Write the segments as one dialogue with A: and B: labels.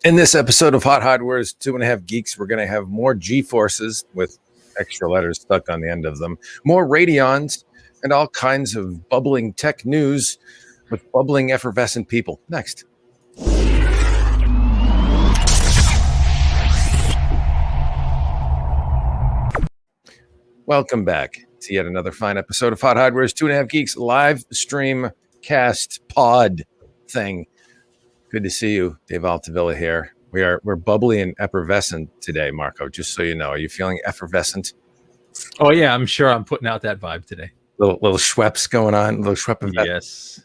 A: In this episode of Hot Hardware's 2.5 Geeks, we're going to have more GeForces with extra letters stuck on the end of them, more Radeons, and all kinds of bubbling tech news with bubbling, effervescent people. Next. Welcome back to yet another fine episode of Hot Hardware's 2.5 Geeks live stream cast pod thing. Good to see you, Dave Altavilla here. We're bubbly and effervescent today, Marco. Just so you know, are you feeling effervescent?
B: Oh yeah, I'm sure I'm putting out that vibe today.
A: Little Schweppes going on, little Schweppes.
B: Yes.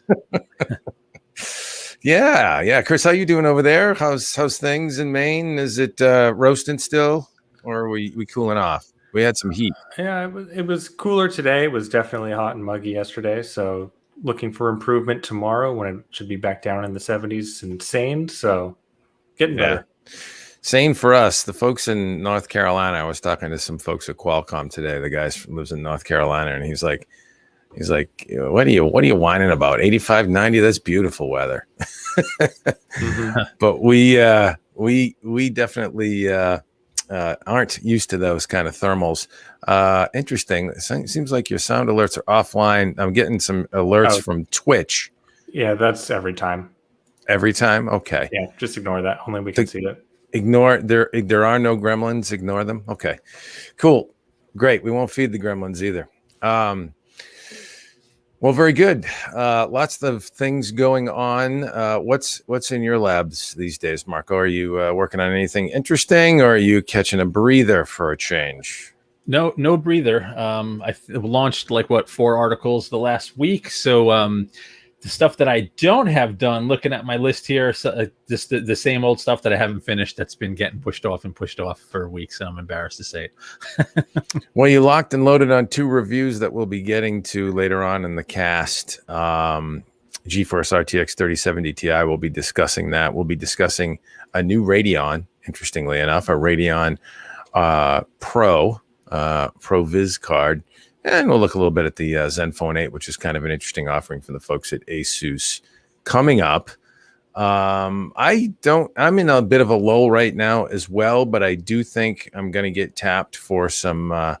A: Yeah. Chris, how you doing over there? How's things in Maine? Is it roasting still, or are we cooling off? We had some heat.
C: Yeah, it was cooler today. It was definitely hot and muggy yesterday. So looking for improvement tomorrow when it should be back down in the 70s and sane. So getting better.
A: Same for us. The folks in North Carolina, I was talking to some folks at Qualcomm today. The guy lives in North Carolina, and he's like, what are you whining about? 85, 90, that's beautiful weather. Mm-hmm. But we definitely aren't used to those kind of thermals. Interesting. It seems like your sound alerts are offline. I'm getting some alerts from Twitch.
C: Yeah, that's every time.
A: Every time? Okay.
C: Yeah, just ignore that. Only we can see it.
A: Ignore there are no gremlins. Ignore them. Okay, cool, great. We won't feed the gremlins either. Well, very good. Lots of things going on. What's in your labs these days, Marco? Are you working on anything interesting, or are you catching a breather for a change?
B: No breather. I launched 4 articles the last week. So the stuff that I don't have done, looking at my list here, just the same old stuff that I haven't finished that's been getting pushed off for weeks. So I'm embarrassed to say it.
A: Well, you locked and loaded on 2 reviews that we'll be getting to later on in the cast. GeForce RTX 3070 Ti, we'll be discussing that. We'll be discussing a new Radeon, interestingly enough, a Radeon Pro Viz card. And we'll look a little bit at the Zenfone 8, which is kind of an interesting offering from the folks at ASUS coming up. I'm in a bit of a lull right now as well, but I do think I'm going to get tapped for some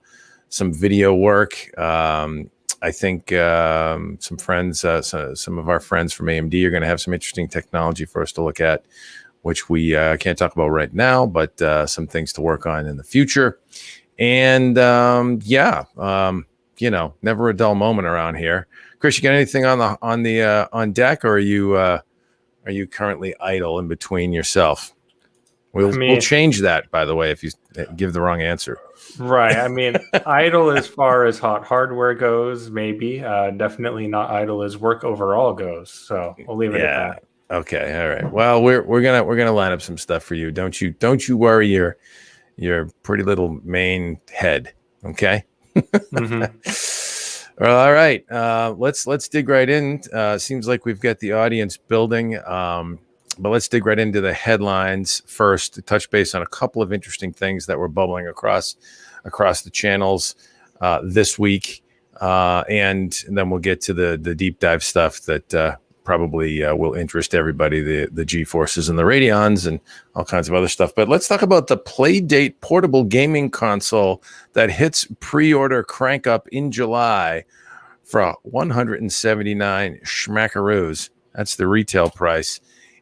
A: video work. I think some friends, some of our friends from AMD are going to have some interesting technology for us to look at, which we can't talk about right now, but some things to work on in the future. And never a dull moment around here. Chris, you got anything on deck, or are you currently idle in between yourself? We'll change that, by the way, if you give the wrong answer.
C: Right. I mean, idle as far as HotHardware goes, maybe. Definitely not idle as work overall goes. So we'll leave it at that.
A: Okay. All right. Well, we're gonna line up some stuff for you. Don't you worry your pretty little main head. Okay. Mm-hmm. All right. Let's dig right in. Seems like we've got the audience building, but let's dig right into the headlines first to touch base on a couple of interesting things that were bubbling across the channels this week, and then we'll get to the deep dive stuff that probably will interest everybody, the GeForces and the Radeons and all kinds of other stuff. But let's talk about the Playdate Portable Gaming Console that hits pre-order crank up in July for $179 schmackaroos. That's the retail price.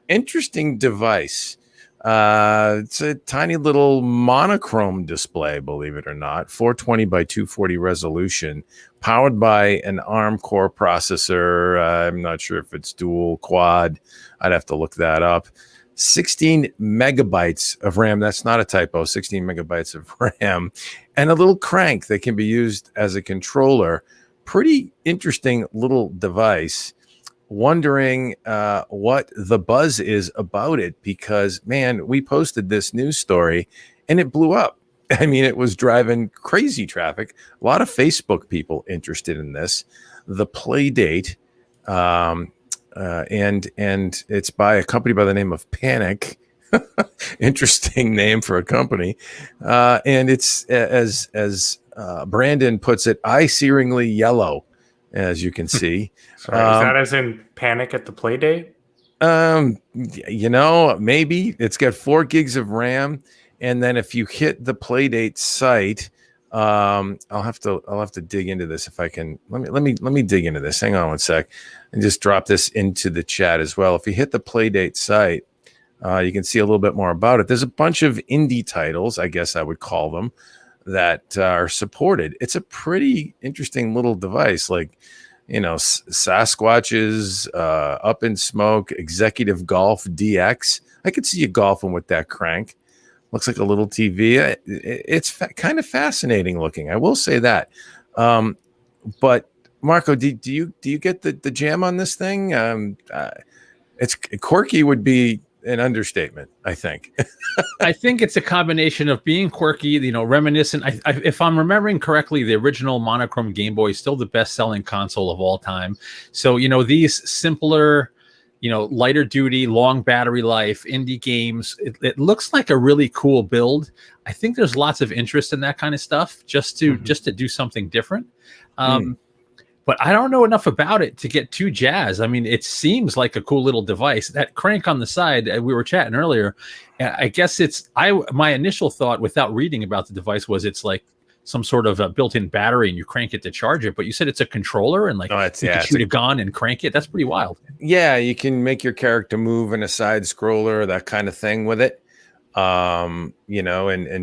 A: Interesting device. It's a tiny little monochrome display, believe it or not, 420 by 240 resolution, powered by an ARM core processor. I'm not sure if it's dual, quad. I'd have to look that up. 16 megabytes of RAM. That's not a typo. 16 megabytes of RAM, and a little crank that can be used as a controller. Pretty interesting little device. Wondering what the buzz is about it, because man, we posted this news story and it blew up. I mean, it was driving crazy traffic. A lot of Facebook people interested in this. The Playdate, and it's by a company by the name of Panic. Interesting name for a company, and it's as Brandon puts it, eye-searingly yellow, as you can see.
C: Sorry, is that as in Panic at the Playdate?
A: Maybe it's got 4 gigs of RAM, and then if you hit the Playdate site, I'll have to dig into this if I can. Let me dig into this. Hang on one sec, and just drop this into the chat as well. If you hit the Playdate site, you can see a little bit more about it. There's a bunch of indie titles, I guess I would call them, that are supported. It's a pretty interesting little device, like, Sasquatches, Up in Smoke, Executive Golf DX. I could see you golfing with that crank. Looks like a little TV. It's kind of fascinating looking, I will say that. But Marco, do you get the jam on this thing? It's quirky would be an understatement, I think.
B: I think it's a combination of being quirky, reminiscent. If I'm remembering correctly, the original monochrome Game Boy is still the best-selling console of all time. So, these simpler, lighter duty, long battery life, indie games, it looks like a really cool build. I think there's lots of interest in that kind of stuff just to do something different. But I don't know enough about it to get too jazzed. I mean, it seems like a cool little device. That crank on the side, we were chatting earlier. I guess my initial thought without reading about the device was it's like some sort of a built-in battery and you crank it to charge it. But you said it's a controller and you can shoot a gun and crank it. That's pretty wild.
A: Yeah, you can make your character move in a side scroller, that kind of thing with it. And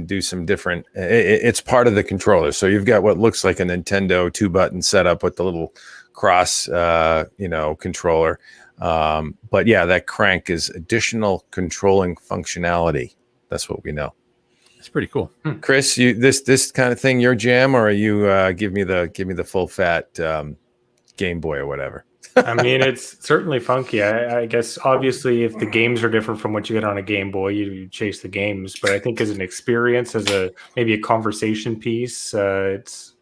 A: do some different, it's part of the controller. So you've got what looks like a Nintendo 2-button setup with the little cross, controller. But yeah, that crank is additional controlling functionality. That's what we know.
B: It's pretty cool.
A: Chris, this kind of thing, your jam, or are you, give me the full fat, Game Boy or whatever?
C: I mean, it's certainly funky. I guess obviously if the games are different from what you get on a Game Boy, you chase the games. But I think as an experience, as maybe a conversation piece, it's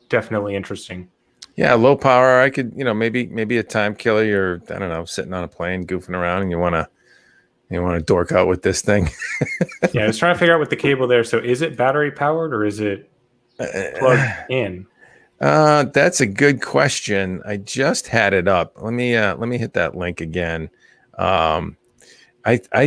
C: definitely interesting.
A: Yeah, low power. I could, maybe a time killer. You're, I don't know, sitting on a plane, goofing around, and you want to dork out with this thing.
C: Yeah, I was trying to figure out with the cable there. So is it battery powered or is it plugged in?
A: That's a good question. I just had it up. Let me hit that link again. I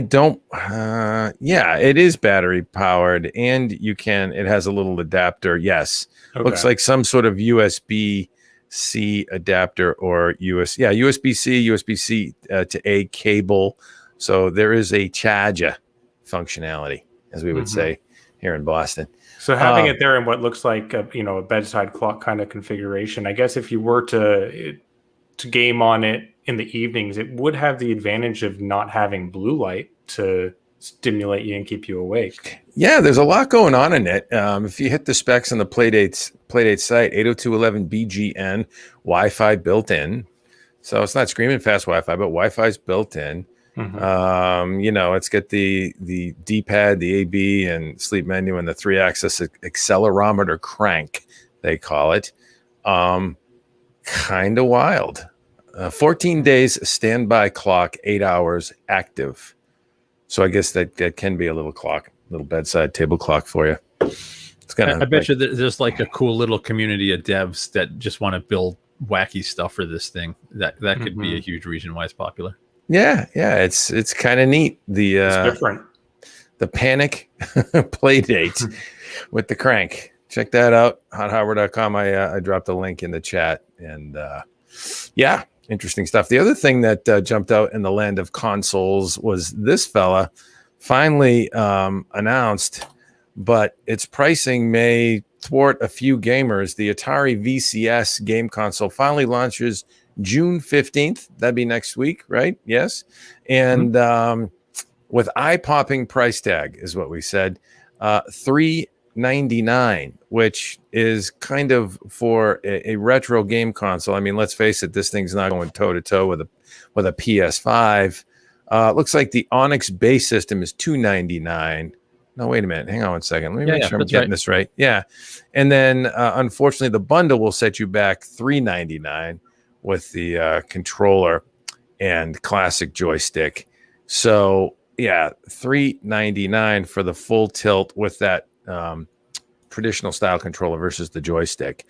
A: don't, it is battery powered and it has a little adapter. Yes. Okay. Looks like some sort of USB-C adapter or USB-C, USB-C to A cable. So there is a charger functionality, as we would say here in Boston.
C: So having it there in what looks like a bedside clock kind of configuration, I guess if you were to game on it in the evenings, it would have the advantage of not having blue light to stimulate you and keep you awake.
A: Yeah, there's a lot going on in it. If you hit the specs on the Playdate site, 802.11bgn, Wi-Fi built in. So it's not screaming fast Wi-Fi, but Wi-Fi's built in. It's got the D-pad, the AB and sleep menu, and the 3-axis accelerometer crank, they call it. Kind of wild. 14 days standby clock, 8 hours active. So I guess that can be a little clock, little bedside table clock for you. It's kind of.
B: I bet you there's like a cool little community of devs that just want to build wacky stuff for this thing. That could be a huge reason why it's popular.
A: Yeah, it's kind of neat.
C: It's different.
A: The Panic Playdate with the crank. Check that out. HotHardware.com. I dropped a link in the chat, and interesting stuff. The other thing that jumped out in the land of consoles was this fella finally announced, but its pricing may thwart a few gamers. The Atari VCS game console finally launches June 15th. That'd be next week, right? Yes. And with eye-popping price tag is what we said, $399, which is kind of for a retro game console. I mean, let's face it, this thing's not going toe-to-toe with a PS5. Looks like the Onyx base system is $299. No, wait a minute. Hang on one second. Let me make sure I'm getting this right. Yeah. And then, unfortunately, the bundle will set you back $399 with the controller and classic joystick. So, yeah, $399 for the full tilt with that traditional style controller versus the joystick.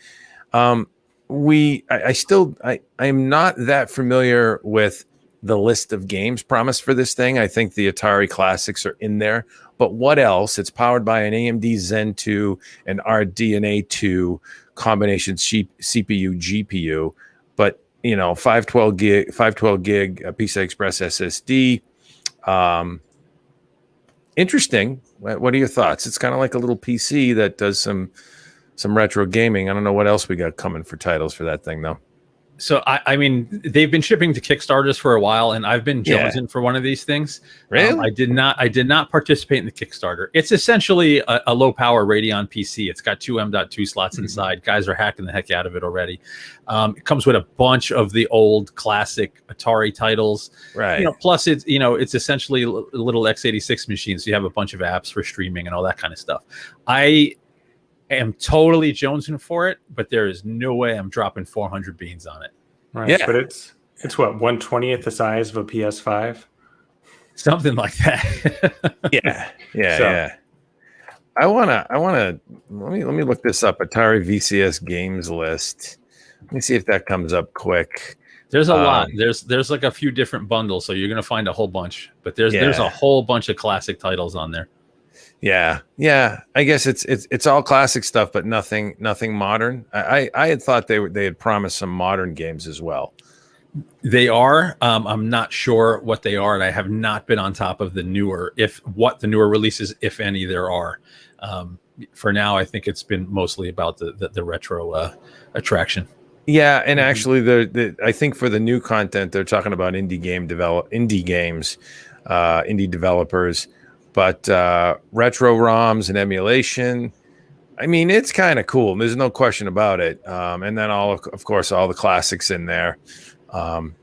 A: I'm not that familiar with the list of games promised for this thing. I think the Atari classics are in there, but what else? It's powered by an AMD Zen 2 and RDNA 2 combination CPU GPU, but 512 gig PCI Express SSD. Interesting. What are your thoughts? It's kind of like a little PC that does some retro gaming. I don't know what else we got coming for titles for that thing though.
B: So I mean, they've been shipping to Kickstarters for a while, and I've been jonesing for one of these things.
A: Really?
B: I did not participate in the Kickstarter. It's essentially a low power Radeon PC. It's got two M.2 slots inside. Guys are hacking the heck out of it already. It comes with a bunch of the old classic Atari titles.
A: Right.
B: Plus it's essentially a little x86 machine, so you have a bunch of apps for streaming and all that kind of stuff. I am totally jonesing for it, but there is no way I'm dropping 400 beans on it.
C: Right.
A: Yeah.
C: But it's what, 1/20th the size of a PS5?
B: Something like that.
A: Yeah. I wanna let me look this up. Atari VCS games list. Let me see if that comes up quick.
B: There's a lot. There's like a few different bundles, so you're gonna find a whole bunch. But there's a whole bunch of classic titles on there.
A: Yeah. I guess it's all classic stuff, but nothing modern. I had thought they had promised some modern games as well.
B: They are. I'm not sure what they are, and I have not been on top of the newer releases, if any there are. For now, I think it's been mostly about the retro attraction.
A: Yeah, and actually, I think for the new content, they're talking about indie developers. But retro ROMs and emulation, I mean, it's kind of cool. There's no question about it. And then of course, all the classics in there, and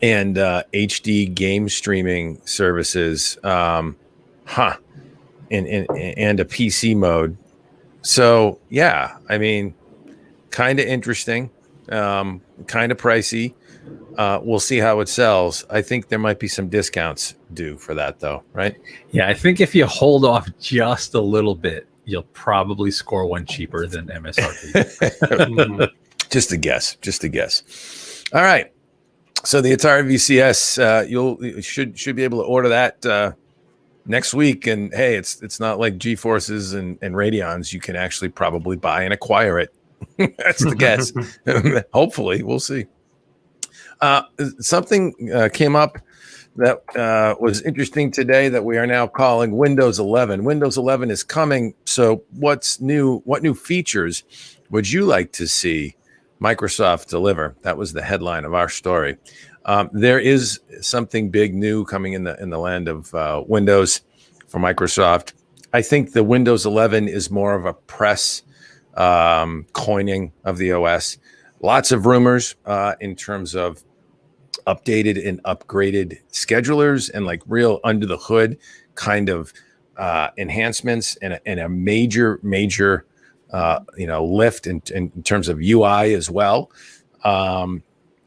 A: HD game streaming services, and a PC mode. So yeah, I mean, kind of interesting, kind of pricey. We'll see how it sells. I think there might be some discounts due for that, though, right?
B: Yeah, I think if you hold off just a little bit, you'll probably score one cheaper than MSRP.
A: Just a guess. All right. So the Atari VCS, you should be able to order that next week. And hey, it's not like GeForces and Radeons. You can actually probably buy and acquire it. That's the guess. Hopefully, we'll see. Something came up that was interesting today that we are now calling Windows 11. Windows 11 is coming. So what's new? What new features would you like to see Microsoft deliver? That was the headline of our story. There is something big new coming in the land of Windows for Microsoft. I think the Windows 11 is more of a press coining of the OS. Lots of rumors in terms of updated and upgraded schedulers and like real under the hood kind of enhancements and a major lift in terms of UI as well.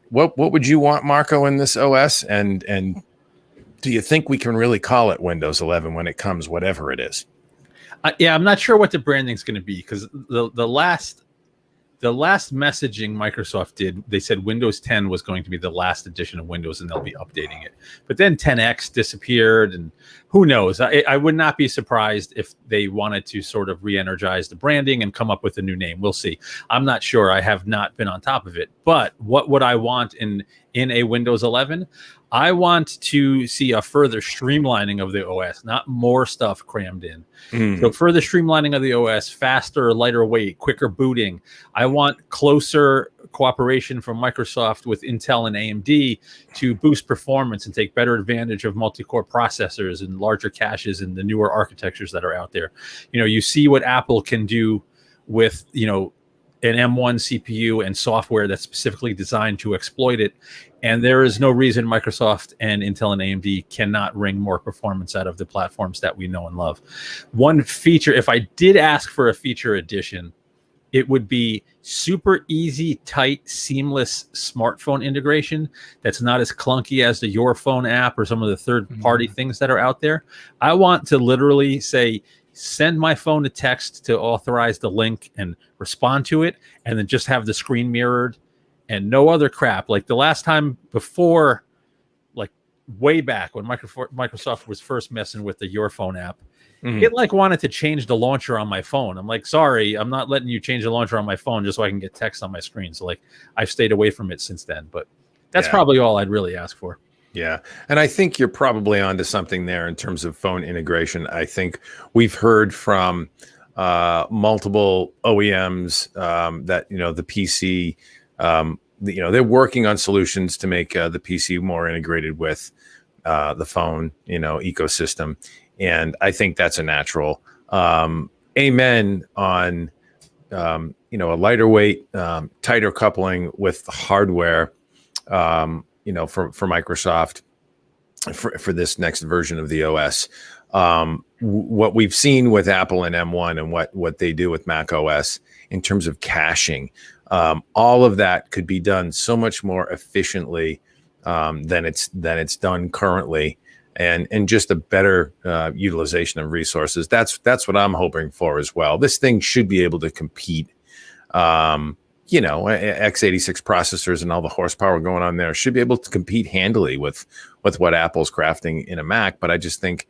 A: What would you want, Marco, in this OS? And do you think we can really call it Windows 11 when it comes, whatever it is?
B: Yeah, I'm not sure what the branding is going to be, because the last messaging Microsoft did, they said Windows 10 was going to be the last edition of Windows and they'll be updating it. But then 10X disappeared, and who knows? I would not be surprised if they wanted to sort of re-energize the branding and come up with a new name. We'll see. I'm not sure. I have not been on top of it. But what would I want in a Windows 11? I want to see a further streamlining of the OS, not more stuff crammed in. So further streamlining of the OS, faster, lighter weight, quicker booting. I want closer cooperation from Microsoft with Intel and AMD to boost performance and take better advantage of multi-core processors and larger caches and the newer architectures that are out there. You see what Apple can do with, an M1 CPU and software that's specifically designed to exploit it. And there is no reason Microsoft and Intel and AMD cannot wring more performance out of the platforms that we know and love. One feature, if I did ask for a feature addition, it would be super easy, tight, seamless smartphone integration that's not as clunky as the Your Phone app or some of the third-party things that are out there. I want to literally say, send my phone a text to authorize the link and respond to it, and then just have the screen mirrored and no other crap. Like the last time before way back when Microsoft was first messing with the Your Phone app,
A: Mhm.
B: it like wanted to change the launcher on my phone. I'm like, sorry, I'm not letting you change the launcher on my phone just so I can get text on my screen. So like, I've stayed away from it since then. But that's probably all I'd really ask for.
A: Yeah. And I think you're probably onto something there in terms of phone integration. I think we've heard from multiple OEMs that, the PC, they're working on solutions to make the PC more integrated with the phone, ecosystem. And I think that's a natural amen on, a lighter weight, tighter coupling with the hardware, for Microsoft for this next version of the OS. What we've seen with Apple and M1 and what they do with Mac OS in terms of caching, all of that could be done so much more efficiently than it's done currently, and just a better utilization of resources. That's what I'm hoping for as well. This thing should be able to compete. X86 processors and all the horsepower going on there should be able to compete handily with what Apple's crafting in a Mac. But I just think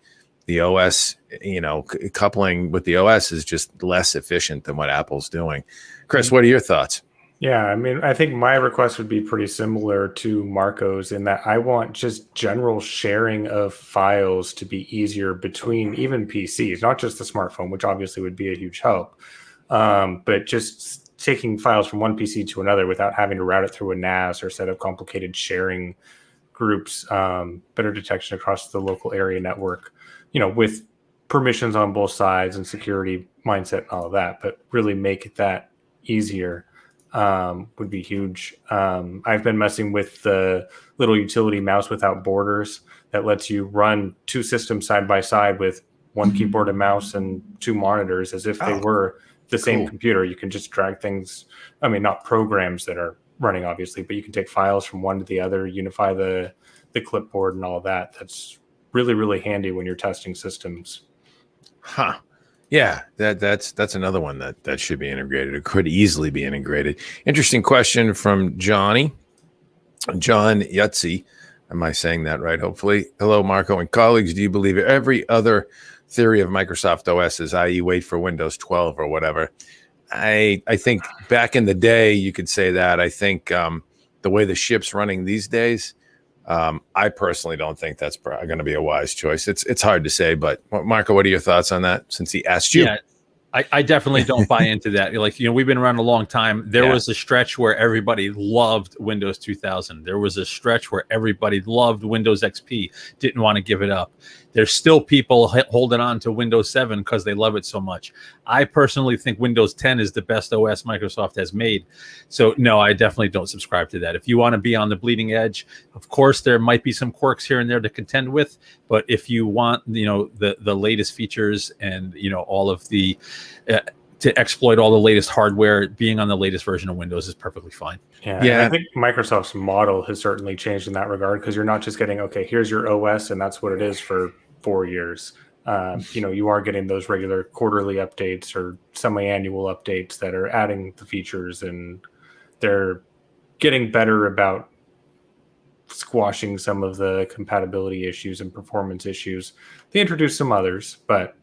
A: the OS, coupling with the OS is just less efficient than what Apple's doing. Chris, what are your thoughts?
C: Yeah, I mean, I think my request would be pretty similar to Marco's in that I want just general sharing of files to be easier between even PCs, not just the smartphone, which obviously would be a huge help, but just taking files from one PC to another without having to route it through a NAS or set up complicated sharing groups, better detection across the local area network, with permissions on both sides and security mindset and all of that, but really make that easier. Would be huge. I've been messing with the little utility mouse without borders that lets you run two systems side by side with one keyboard and mouse and two monitors as if they were the same computer. You can just drag things. I mean, not programs that are running, obviously, but you can take files from one to the other, unify the clipboard and all of that. That's really, really handy when you're testing systems.
A: Huh. Yeah, that's another one that should be integrated. It could easily be integrated. Interesting question from John Yutzi. Am I saying that right? Hopefully. Hello, Marco and colleagues. Do you believe every other theory of Microsoft OS is, i.e., wait for Windows 12 or whatever? I think back in the day you could say that. I think the way the ship's running these days, I personally don't think that's going to be a wise choice. It's hard to say, but Marco, what are your thoughts on that? Since he asked you,
B: I definitely don't buy into that. Like, we've been around a long time. There was a stretch where everybody loved Windows 2000. There was a stretch where everybody loved Windows XP, didn't want to give it up. There's still people holding on to Windows 7 because they love it so much. I personally think Windows 10 is the best OS Microsoft has made. So no, I definitely don't subscribe to that. If you want to be on the bleeding edge, of course, there might be some quirks here and there to contend with. But if you want, the latest features and, all of the to exploit all the latest hardware, being on the latest version of Windows is perfectly fine.
C: Yeah. I think Microsoft's model has certainly changed in that regard, because you're not just getting, okay, here's your OS and that's what it is for 4 years. You are getting those regular quarterly updates or semi-annual updates that are adding the features, and they're getting better about squashing some of the compatibility issues and performance issues. They introduced some others, but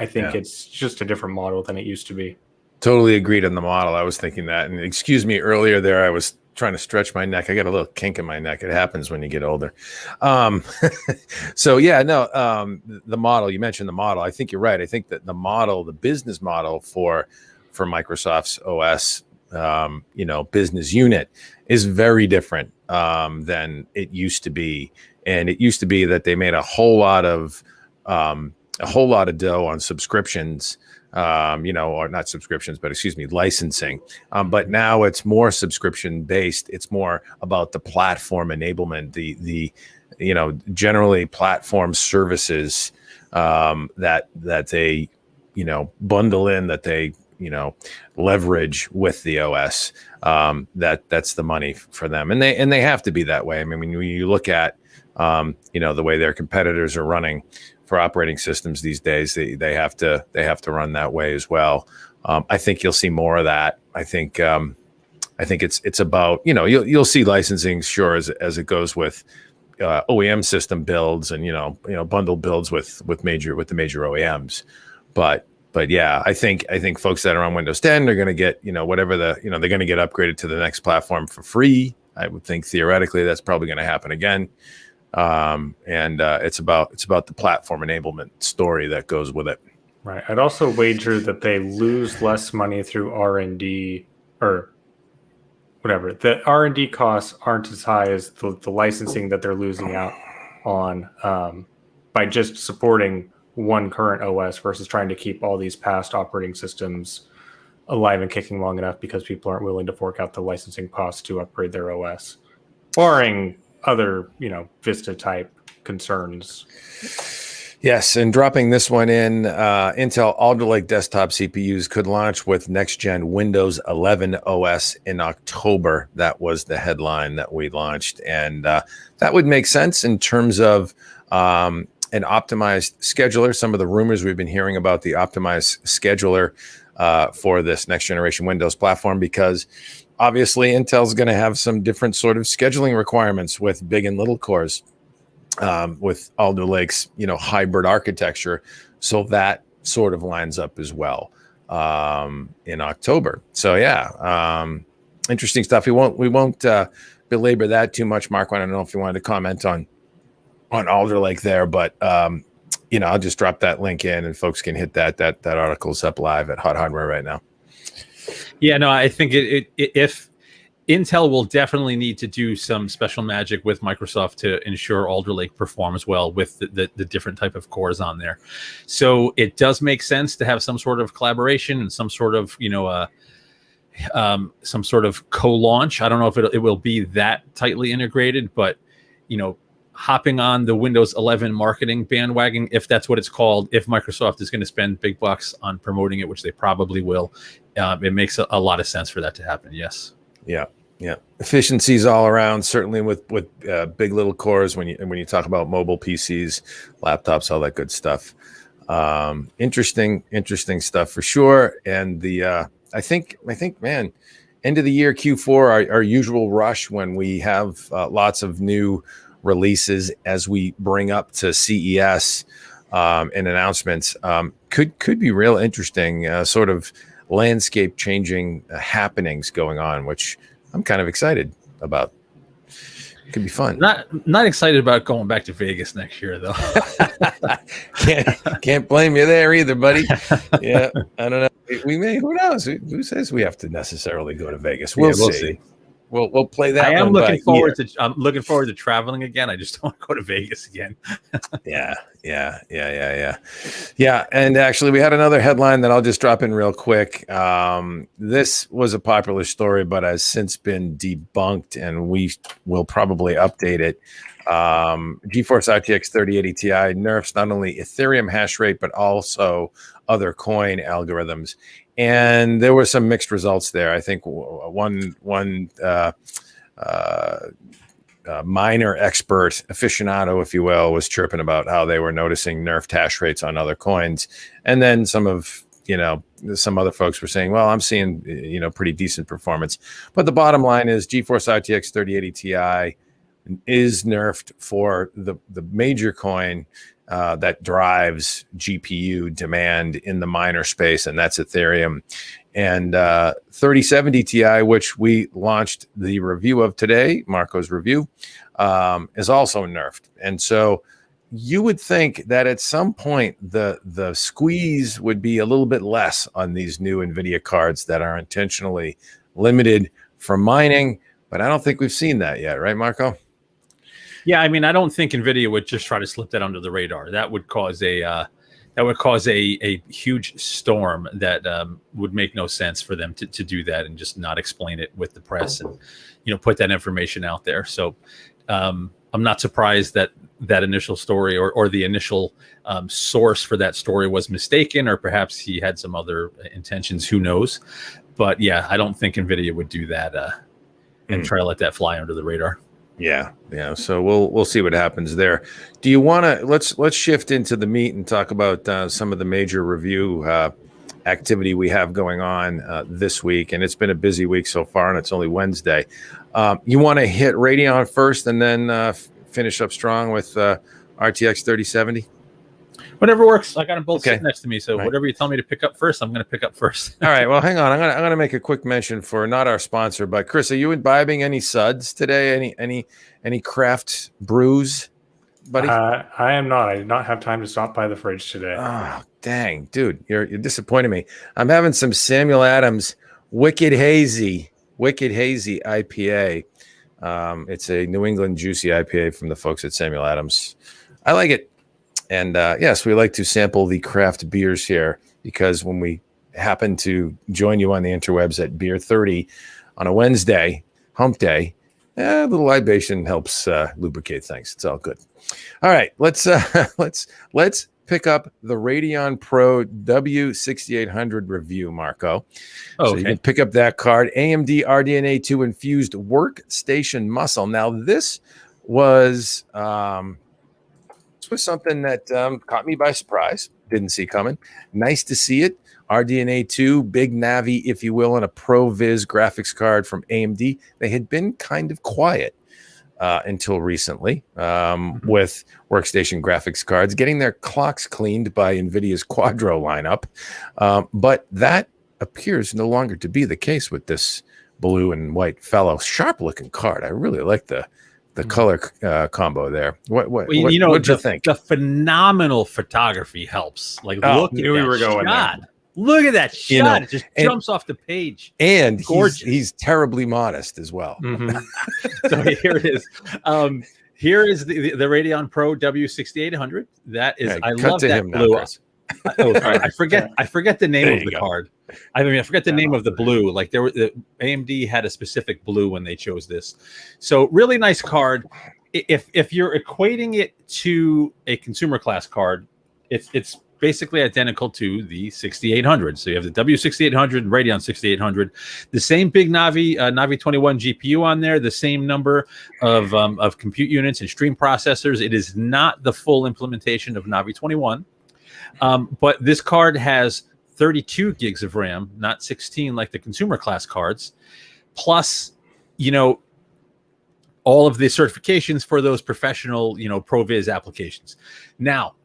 C: I think it's just a different model than it used to be.
A: Totally agreed on the model. I was thinking that. And excuse me, earlier there, I was trying to stretch my neck. I got a little kink in my neck. It happens when you get older. The model, you mentioned the model. I think you're right. I think that the business model for Microsoft's OS, business unit is very different than it used to be. And it used to be that they made a whole lot of dough on subscriptions, or not subscriptions, but licensing. But now it's more subscription based. It's more about the platform enablement, the generally platform services that they, bundle in, that they, leverage with the OS. That's the money for them. And they have to be that way. I mean, when you look at, the way their competitors are running for operating systems these days, they have to run that way as well. I think you'll see more of that. I think it's about, you'll see licensing, sure, as it goes with OEM system builds and bundled builds with the major OEMs. But yeah, I think folks that are on Windows 10 are going to get whatever they're going to get upgraded to the next platform for free. I would think theoretically that's probably going to happen again. It's about the platform enablement story that goes with it.
C: Right. I'd also wager that they lose less money through R&D or whatever. The R&D costs aren't as high as the licensing that they're losing out on by just supporting one current OS versus trying to keep all these past operating systems alive and kicking long enough because people aren't willing to fork out the licensing costs to upgrade their OS, barring other, Vista type concerns.
A: Yes, and dropping this one in, Intel Alder Lake desktop CPUs could launch with next-gen Windows 11 OS in October. That was the headline that we launched, and that would make sense in terms of an optimized scheduler. Some of the rumors we've been hearing about the optimized scheduler for this next-generation Windows platform, because obviously Intel's going to have some different sort of scheduling requirements with big and little cores. With Alder Lake's, hybrid architecture. So that sort of lines up as well in October. So yeah, interesting stuff. We won't belabor that too much. Mark, I don't know if you wanted to comment on Alder Lake there, but I'll just drop that link in and folks can hit that article's up live at HotHardware right now. Yeah, no,
B: I think if Intel will definitely need to do some special magic with Microsoft to ensure Alder Lake performs well with the different type of cores on there. So it does make sense to have some sort of collaboration and some sort of, some sort of co-launch. I don't know if it will be that tightly integrated, but, hopping on the Windows 11 marketing bandwagon, if that's what it's called, if Microsoft is going to spend big bucks on promoting it, which they probably will, it makes a lot of sense for that to happen. Yes.
A: Yeah, efficiencies all around. Certainly with big little cores when you talk about mobile PCs, laptops, all that good stuff. Interesting stuff for sure. And I think, man, end of the year Q4, our usual rush when we have lots of new releases as we bring up to CES and announcements. Could be real interesting, sort of landscape changing happenings going on, which I'm kind of excited about. It could be fun.
B: Not excited about going back to Vegas next year, though.
A: Can't blame you there either, buddy. Yeah, I don't know. We may. Who knows? Who says we have to necessarily go to Vegas? We'll see. We'll play that.
B: I'm looking forward to traveling again. I just don't want to go to Vegas again.
A: Yeah. And actually, we had another headline that I'll just drop in real quick. This was a popular story, but has since been debunked, and we will probably update it. GeForce RTX 3080 Ti nerfs not only Ethereum hash rate, but also other coin algorithms. And there were some mixed results there. I think one miner expert, aficionado, if you will, was chirping about how they were noticing nerfed hash rates on other coins. And then some other folks were saying, well, I'm seeing, pretty decent performance. But the bottom line is GeForce RTX 3080 Ti is nerfed for the major coin that drives GPU demand in the miner space, and that's Ethereum. And 3070 Ti, which we launched the review of today, Marco's review, is also nerfed. And so you would think that at some point the squeeze would be a little bit less on these new NVIDIA cards that are intentionally limited for mining, but I don't think we've seen that yet, right, Marco?
B: Yeah, I mean, I don't think NVIDIA would just try to slip that under the radar. That would cause a huge storm that would make no sense for them to do that and just not explain it with the press and put that information out there. So I'm not surprised that initial story or the initial source for that story was mistaken, or perhaps he had some other intentions. Who knows? But yeah, I don't think NVIDIA would do that and try to let that fly under the radar.
A: Yeah. So we'll see what happens there. Do you want to let's shift into the meat and talk about some of the major review activity we have going on this week? And it's been a busy week so far, and it's only Wednesday. You want to hit Radeon first, and then finish up strong with RTX 3070?
B: Whatever works. I got them both
A: Okay.
B: sitting next to me, so
A: Right.
B: whatever you tell me to pick up first, I'm going to pick up first.
A: All right. Well, hang on. I'm gonna make a quick mention for not our sponsor, but Chris, are you imbibing any suds today? Any craft brews, buddy?
C: I am not. I did not have time to stop by the fridge today.
A: Oh, dang, dude, you're disappointing me. I'm having some Samuel Adams Wicked Hazy IPA. It's a New England juicy IPA from the folks at Samuel Adams. I like it. And yes, we like to sample the craft beers here because when we happen to join you on the interwebs at Beer 30 on a Wednesday, hump day, a little libation helps lubricate things. It's all good. All right, let's pick up the Radeon Pro W6800 review, Marco.
B: Oh,
A: so you can pick up that card. AMD RDNA 2 infused workstation muscle. Now this was something that caught me by surprise. Didn't see coming. Nice to see it. RDNA 2, big Navi, if you will, and a ProViz graphics card from AMD. They had been kind of quiet until recently with workstation graphics cards, getting their clocks cleaned by NVIDIA's Quadro lineup. But that appears no longer to be the case with this blue and white fellow. Sharp-looking card. I really like the color combo there. What do you think?
B: The phenomenal photography helps. Like, look at
C: knew we were going
B: shot. Look at that shot.
A: You know,
B: it just jumps off the page.
A: And he's terribly modest as well.
C: Mm-hmm.
B: So here it is. Here is the Radeon Pro W6800. That is,
A: Right,
B: I
A: cut
B: love
A: to
B: that
A: him now,
B: blue.
A: Chris.
B: I forget the name
A: There
B: of
A: you
B: the
A: go.
B: card. I forget the name of the blue. Like AMD had a specific blue when they chose this. So really nice card. If you're equating it to a consumer class card, it's basically identical to the 6800. So you have the W6800 and Radeon 6800, the same big Navi 21 GPU on there, the same number of compute units and stream processors. It is not the full implementation of Navi 21. But this card has 32 gigs of RAM, not 16 like the consumer class cards, plus, all of the certifications for those professional, ProViz applications. Now,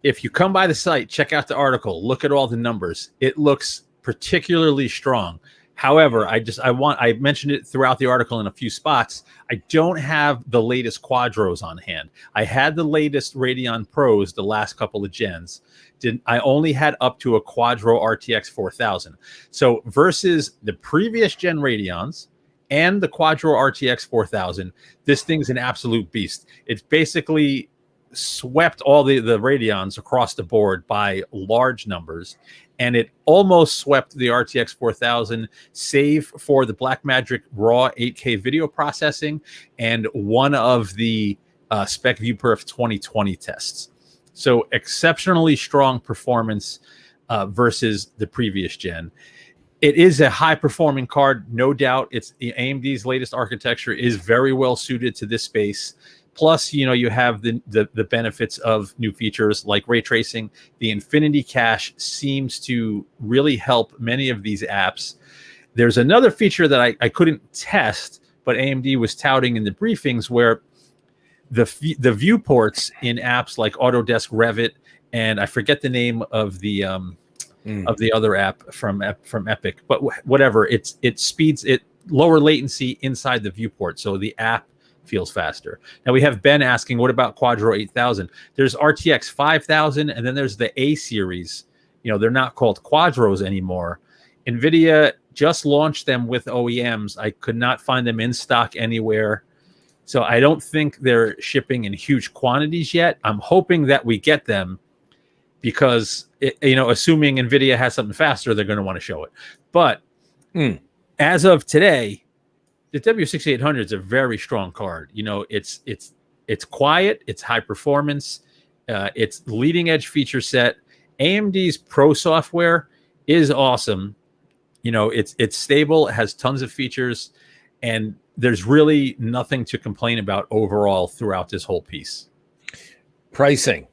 B: if you come by the site, check out the article, look at all the numbers. It looks particularly strong. However, I mentioned it throughout the article in a few spots. I don't have the latest Quadros on hand. I had the latest Radeon Pros the last couple of gens. I only had up to a Quadro RTX 4000. So versus the previous gen Radeons and the Quadro RTX 4000, this thing's an absolute beast. It's basically swept all the Radeons across the board by large numbers, and it almost swept the RTX 4000, save for the Blackmagic raw 8K video processing and one of the Spec ViewPerf 2020 tests. So exceptionally strong performance versus the previous gen. It is a high-performing card, no doubt. It's the AMD's latest architecture is very well suited to this space. Plus, you have the benefits of new features like ray tracing. The Infinity Cache seems to really help many of these apps. There's another feature that I couldn't test, but AMD was touting in the briefings, where the viewports in apps like Autodesk Revit, and I forget the name of the other app from Epic, but whatever, it speeds it, lower latency inside the viewport, so the app feels faster. Now we have Ben asking, what about Quadro 8000? There's RTX 5000, and then there's the A series. They're not called Quadros anymore. NVIDIA just launched them with OEMs. I could not find them in stock anywhere. So I don't think they're shipping in huge quantities yet. I'm hoping that we get them because, assuming NVIDIA has something faster, they're going to want to show it. But as of today, the W6800 is a very strong card. It's quiet, it's high performance, it's leading edge feature set. AMD's Pro software is awesome. It's stable, it has tons of features, and there's really nothing to complain about overall throughout this whole piece.
A: Pricing.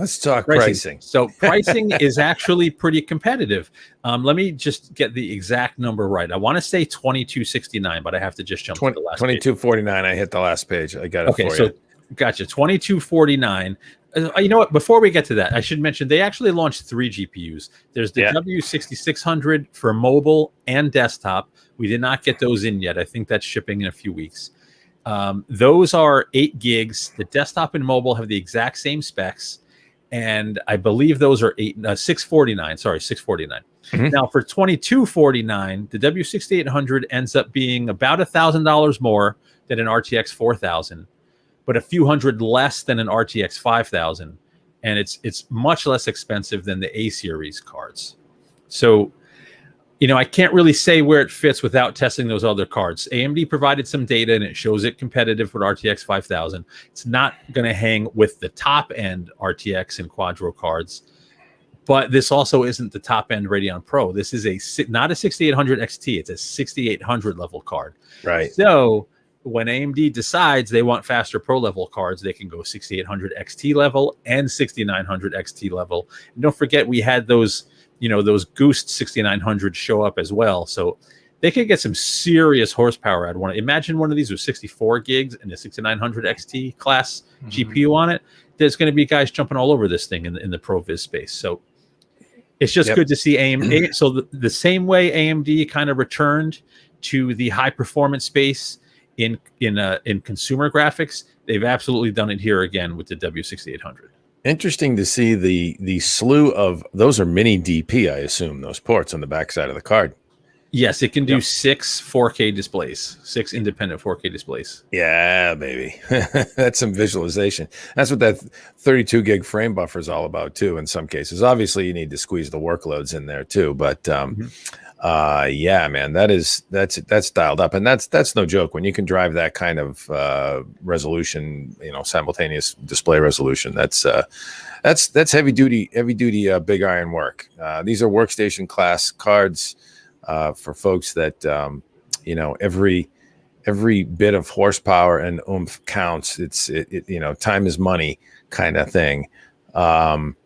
A: Let's talk pricing.
B: So pricing is actually pretty competitive. Let me just get the exact number right. I want to say $22.69, but I have to just jump to the last page.
A: $22.49. I hit the last page. I got it for you.
B: Gotcha. $22.49. You know what? Before we get to that, I should mention they actually launched 3 GPUs. There's the W6600 for mobile and desktop. We did not get those in yet. I think that's shipping in a few weeks. Those are 8 gigs. The desktop and mobile have the exact same specs. And I believe those are $649. Sorry, $649. Mm-hmm. Now for $22.49, the W6800 ends up being about $1,000 more than an RTX 4000, but a few hundred less than an RTX 5000, and it's much less expensive than the A series cards. So, I can't really say where it fits without testing those other cards. AMD provided some data, and it shows it competitive with RTX 5000. It's not going to hang with the top-end RTX and Quadro cards, but this also isn't the top-end Radeon Pro. This is not a 6800 XT. It's a 6800 level card.
A: Right.
B: So when AMD decides they want faster pro-level cards, they can go 6800 XT level and 6900 XT level. And don't forget, we had those those Goose 6900 show up as well. So they could get some serious horsepower out of one. Imagine one of these with 64 gigs and a 6900 XT class GPU on it. There's going to be guys jumping all over this thing in the Pro Viz space. So it's just good to see AMD. So the same way AMD kind of returned to the high performance space in consumer graphics, they've absolutely done it here again with the W6800.
A: Interesting to see the slew of those are mini DP, I assume, those ports on the backside of the card.
B: Yes, it can do 6 4K displays, 6 independent 4K displays.
A: Yeah, baby. That's some visualization. That's what that 32 gig frame buffer is all about too, in some cases. Obviously, you need to squeeze the workloads in there too, but yeah, man, that's dialed up, and that's no joke. When you can drive that kind of resolution, simultaneous display resolution, that's heavy duty big iron work. These are workstation class cards for folks that every bit of horsepower and oomph counts. It's time is money kind of thing, and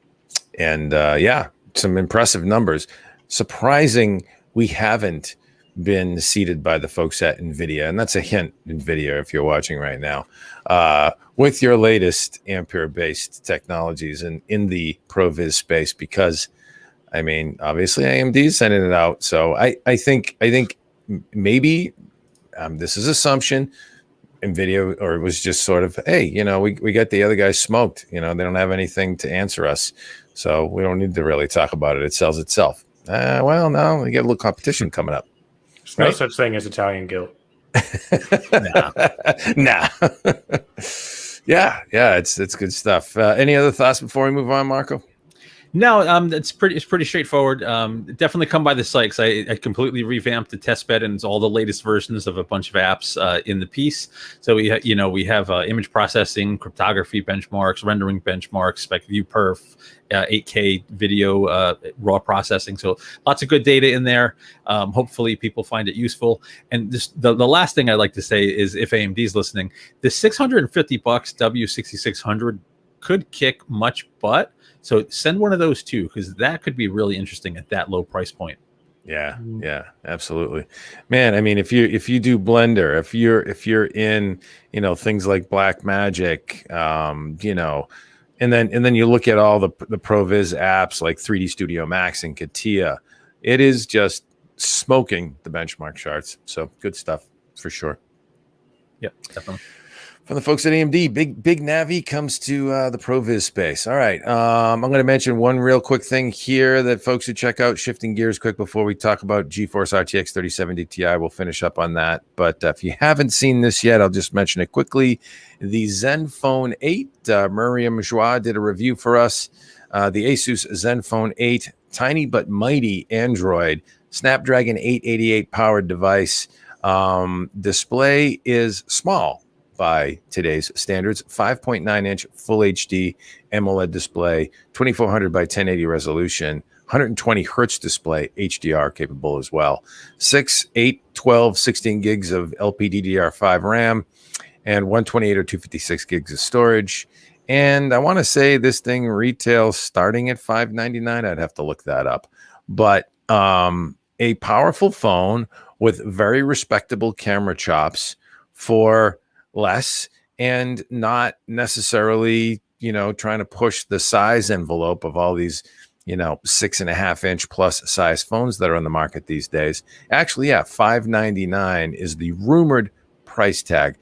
A: some impressive numbers. Surprising. We haven't been seated by the folks at NVIDIA, and that's a hint, NVIDIA, if you're watching right now, with your latest Ampere-based technologies in the Pro Viz space, because, obviously AMD is sending it out. So I think maybe this is assumption, NVIDIA, or it was just sort of, hey, we got the other guys smoked. They don't have anything to answer us, so we don't need to really talk about it. It sells itself. Well, no, we get a little competition coming up.
C: There's no such thing as Italian guilt.
A: Nah. Yeah, it's good stuff. Any other thoughts before we move on, Marco?
B: No, it's pretty straightforward. Definitely come by the site, because I completely revamped the test bed, and it's all the latest versions of a bunch of apps in the piece. So we have image processing, cryptography benchmarks, rendering benchmarks, spec view perf, 8K video raw processing. So lots of good data in there. Hopefully people find it useful. And the last thing I'd like to say is, if AMD is listening, the $650 W6600 could kick much butt. So send one of those too, because that could be really interesting at that low price point.
A: Yeah, absolutely, man. If you do Blender, if you're in things like Blackmagic, and then you look at all the Pro Viz apps like 3D Studio Max and CATIA, it is just smoking the benchmark charts. So good stuff for sure.
B: Yep, definitely.
A: From the folks at AMD, big Navi comes to the Pro Viz space. All right. I'm going to mention one real quick thing here that folks should check out, shifting gears quick before we talk about GeForce RTX 3070 Ti. We'll finish up on that. But if you haven't seen this yet, I'll just mention it quickly. The Zenfone 8, Miriam Joie did a review for us. The ASUS Zenfone 8, tiny but mighty Android, Snapdragon 888 powered device. Display is small by today's standards, 5.9-inch Full HD AMOLED display, 2400 by 1080 resolution, 120 hertz display, HDR capable as well. 6, 8, 12, 16 gigs of LPDDR5 RAM, and 128 or 256 gigs of storage. And I want to say this thing retails starting at $599. I'd have to look that up. But a powerful phone with very respectable camera chops for less, and not necessarily, trying to push the size envelope of all these, 6.5-inch plus size phones that are on the market these days. Actually, yeah, $599 is the rumored price tag.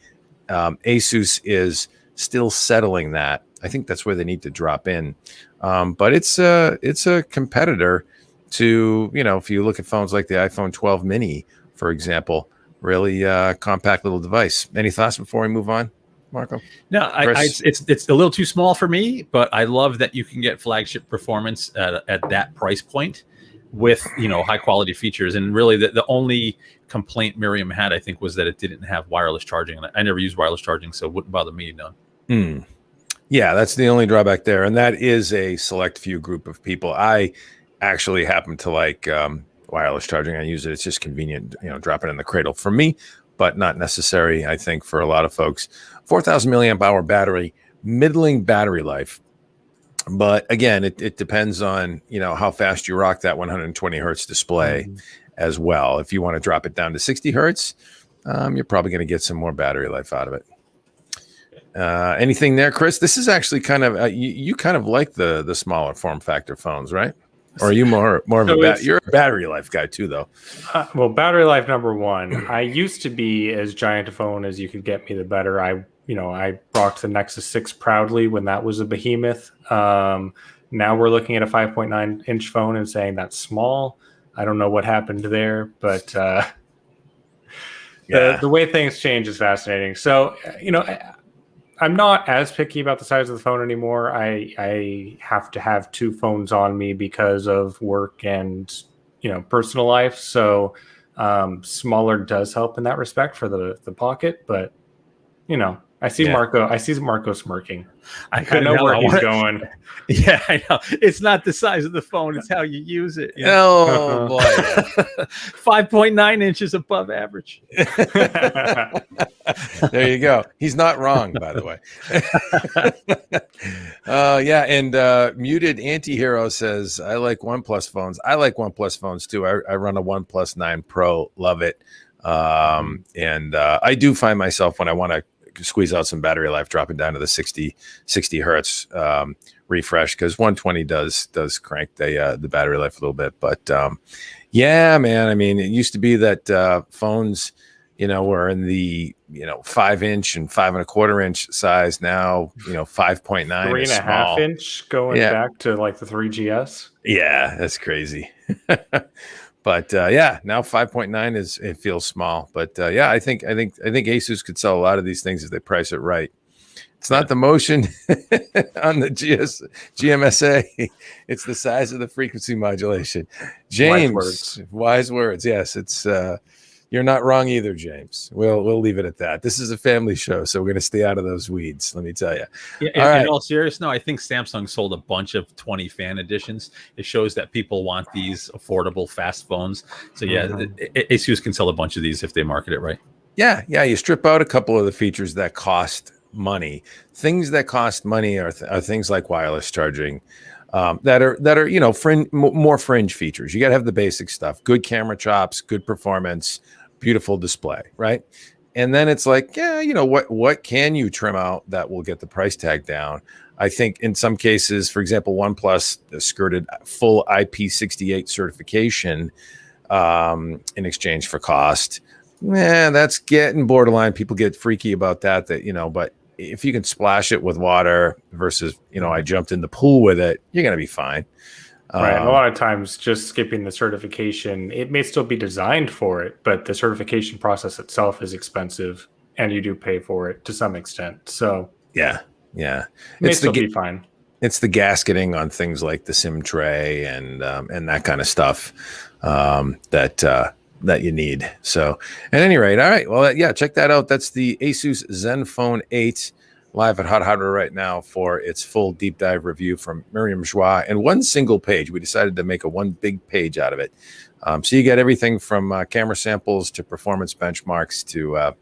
A: ASUS is still settling that. I think that's where they need to drop in. But it's a competitor to, if you look at phones like the iPhone 12 mini, for example, really compact little device. Any thoughts before we move on, Marco?
B: No, it's a little too small for me, but I love that you can get flagship performance at that price point with, high quality features. And really the only complaint Miriam had, I think, was that it didn't have wireless charging. And I never used wireless charging, so it wouldn't bother me none.
A: Yeah, that's the only drawback there. And that is a select few group of people. I actually happen to like wireless charging. I use it. It's just convenient, drop it in the cradle for me, but not necessary, I think, for a lot of folks. 4,000 milliamp hour battery, middling battery life. But again, it depends on, how fast you rock that 120 hertz display as well. If you want to drop it down to 60 hertz, you're probably going to get some more battery life out of it. Anything there, Chris? This is actually kind of, you kind of like the smaller form factor phones, right? Or are you more of you're a battery life guy too, though?
C: Well, battery life number one. I used to be as giant a phone as you could get me, the better. I rocked the Nexus 6 proudly when that was a behemoth. Now we're looking at a 5.9 inch phone and saying that's small. I don't know what happened there, but the way things change is fascinating. So, I'm not as picky about the size of the phone anymore. I have to have two phones on me because of work and, personal life. So smaller does help in that respect for the pocket. But, I see Marco smirking. I know where he's going.
B: Yeah, I know. It's not the size of the phone; it's how you use it.
A: Oh boy,
B: 5.9 inches above average.
A: There you go. He's not wrong, by the way. And Muted Antihero says, I like OnePlus phones. I like OnePlus phones too. I run a OnePlus 9 Pro. Love it. And I do find myself, when I want to squeeze out some battery life, dropping down to the 60 hertz refresh, because 120 does crank the battery life a little bit. But yeah, man, I mean, it used to be that phones, were in the 5-inch and 5.25-inch size. Now 5.9,
C: 3.5 inch going back to like the 3GS.
A: Yeah, that's crazy. But now 5.9 it feels small. But I think ASUS could sell a lot of these things if they price it right. It's not the motion on the GMSA. It's the size of the frequency modulation. James, wise words. Yes, it's you're not wrong either, James. We'll leave it at that. This is a family show, so we're going to stay out of those weeds. Let me tell you.
B: Yeah, in all seriousness, no, I think Samsung sold a bunch of 20 fan editions. It shows that people want these affordable, fast phones. So ASUS can sell a bunch of these if they market it right. Yeah.
A: You strip out a couple of the features that cost money. Things that cost money are things like wireless charging. That are more fringe features. You got to have the basic stuff: good camera chops, good performance, beautiful display, right? And then it's like, what can you trim out that will get the price tag down? I think in some cases, for example, OnePlus skirted full IP68 certification in exchange for cost. That's getting borderline. People get freaky about that. But if you can splash it with water versus, I jumped in the pool with it, you're going to be fine.
C: Right. A lot of times just skipping the certification, it may still be designed for it, but the certification process itself is expensive and you do pay for it to some extent. So
A: yeah.
C: It may still be fine.
A: It's the gasketing on things like the SIM tray and that kind of stuff that you need. So at any rate, all right. Well, check that out. That's the ASUS Zenfone 8 live at HotHardware right now for its full deep dive review from Miriam Joie. And one single page. We decided to make one big page out of it. So you get everything from camera samples to performance benchmarks to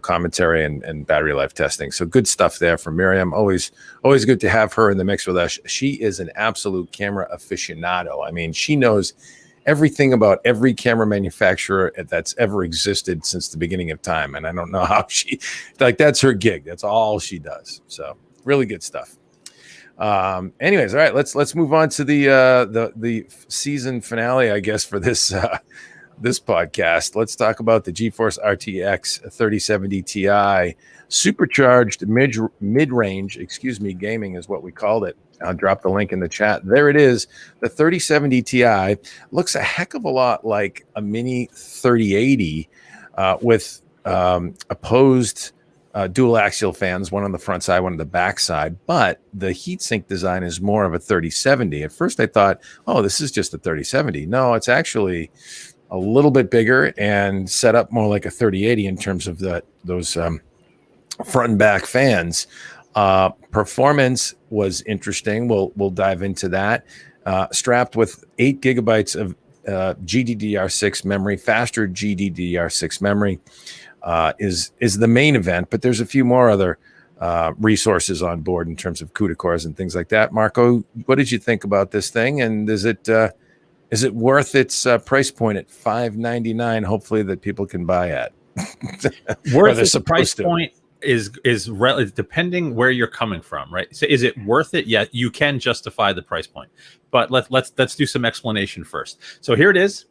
A: commentary and battery life testing. So good stuff there from Miriam. Always good to have her in the mix with us. She is an absolute camera aficionado. I mean, she knows everything about every camera manufacturer that's ever existed since the beginning of time. And I don't know how that's her gig. That's all she does. So really good stuff. Anyways, all right, let's move on to the season finale, I guess, for this this podcast. Let's talk about the GeForce RTX 3070 Ti supercharged mid-range, gaming is what we called it. I'll drop the link in the chat. There it is. The 3070 Ti looks a heck of a lot like a mini 3080 with opposed dual axial fans, one on the front side, one on the back side, but the heatsink design is more of a 3070. At first I thought, oh, this is just a 3070. No, it's actually a little bit bigger and set up more like a 3080 in terms of those front and back fans. Performance was interesting. We'll dive into that. Strapped with 8 gigabytes of GDDR6 memory, faster GDDR6 memory is the main event, but there's a few more other resources on board in terms of CUDA cores and things like that. Marco, what did you think about this thing? And is it worth its price point at $599? Hopefully that people can buy at.
B: Worth its price point is depending where you're coming from, right? So is it worth it? Yeah, you can justify the price point, but let's do some explanation first. So here it is.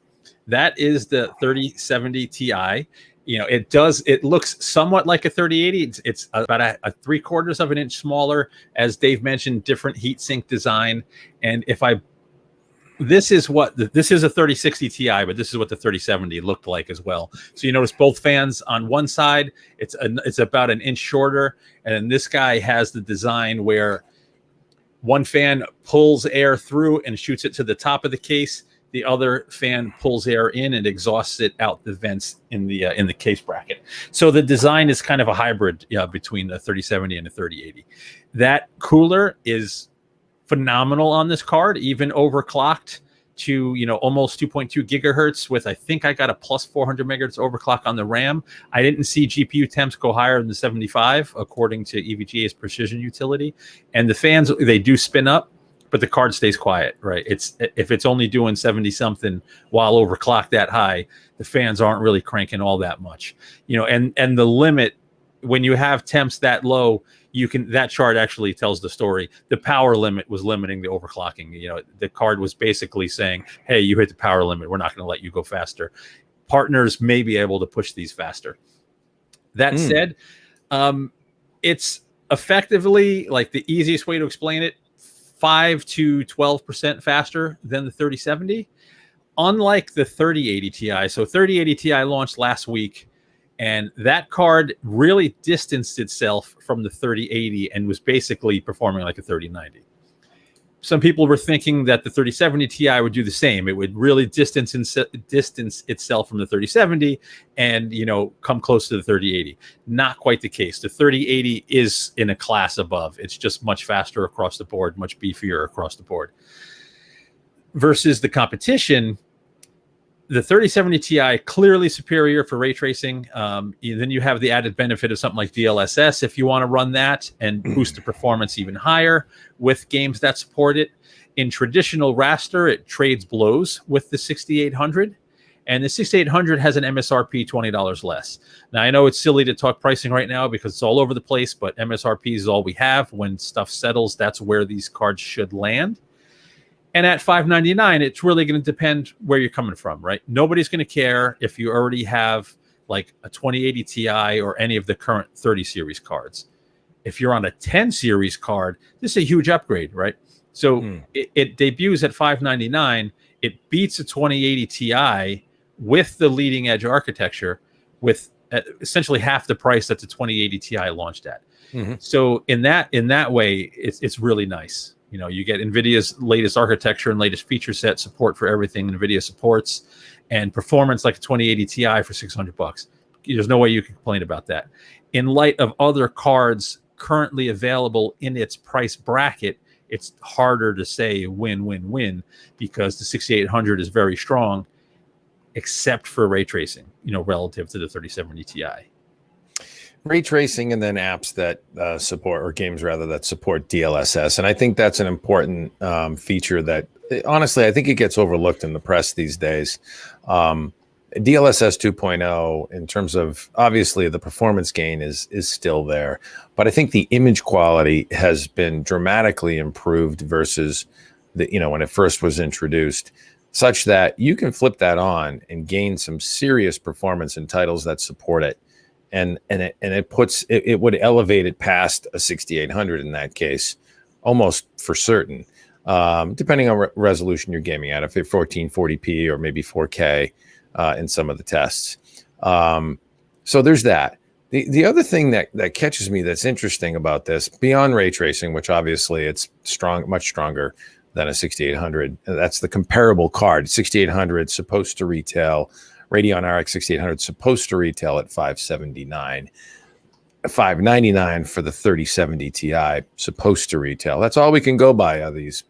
B: That is the 3070 Ti. It looks somewhat like a 3080. It's about a 3/4 of an inch smaller, as Dave mentioned, different heatsink design. And this is a 3060 Ti, but this is what the 3070 looked like as well. So you notice both fans on one side, it's about an inch shorter, and then this guy has the design where one fan pulls air through and shoots it to the top of the case. The other fan pulls air in and exhausts it out the vents in the case bracket. So the design is kind of a hybrid between the 3070 and the 3080. That cooler is phenomenal on this card, even overclocked to almost 2.2 gigahertz with, I think I got a plus 400 megahertz overclock on the RAM. I didn't see GPU temps go higher than the 75 according to EVGA's precision utility. And the fans, they do spin up, but the card stays quiet, right? If it's only doing 70 something while overclocked that high, the fans aren't really cranking all that much, and the limit when you have temps that low, that chart actually tells the story. The power limit was limiting the overclocking. The card was basically saying, hey, you hit the power limit. We're not going to let you go faster. Partners may be able to push these faster. That said, it's effectively, like, the easiest way to explain it, 5 to 12% faster than the 3070. Unlike the 3080 Ti. So 3080 Ti launched last week, and that card really distanced itself from the 3080 and was basically performing like a 3090. Some people were thinking that the 3070 Ti would do the same. It would really distance itself from the 3070 and, come close to the 3080. Not quite the case. The 3080 is in a class above. It's just much faster across the board, much beefier across the board. Versus the competition, the 3070 Ti clearly superior for ray tracing. Then you have the added benefit of something like DLSS if you want to run that and boost the performance even higher with games that support it. In traditional raster, it trades blows with the 6800, and the 6800 has an MSRP $20 less. Now, I know it's silly to talk pricing right now because it's all over the place, but MSRP is all we have. When stuff settles, that's where these cards should land. And at $599, it's really going to depend where you're coming from, right? Nobody's going to care if you already have like a 2080 Ti or any of the current 30 series cards. If you're on a 10 series card, this is a huge upgrade, right? So it debuts at $599. It beats a 2080 Ti with the leading edge architecture with essentially half the price that the 2080 Ti launched at. So in that way, it's really nice. You get NVIDIA's latest architecture and latest feature set, support for everything NVIDIA supports, and performance like a 2080 Ti for $600. There's no way you can complain about that. In light of other cards currently available in its price bracket, it's harder to say win because the 6800 is very strong, except for ray tracing, relative to the 3070 Ti.
A: ray tracing and then apps that support, or games rather, that support DLSS. And I think that's an important feature that honestly I think it gets overlooked in the press these days. DLSS 2.0, in terms of, obviously the performance gain is still there, but I think the image quality has been dramatically improved versus when it first was introduced, such that you can flip that on and gain some serious performance in titles that support it. And it would elevate it past a 6800 in that case, almost for certain, depending on resolution you're gaming at, if it's 1440p or maybe 4K in some of the tests. So there's that. The other thing that catches me that's interesting about this, beyond ray tracing, which obviously it's much stronger than a 6800, that's the comparable card. 6800 supposed to retail. Radeon RX 6800 supposed to retail at $579, $599 for the 3070 Ti supposed to retail. That's all we can go by are these,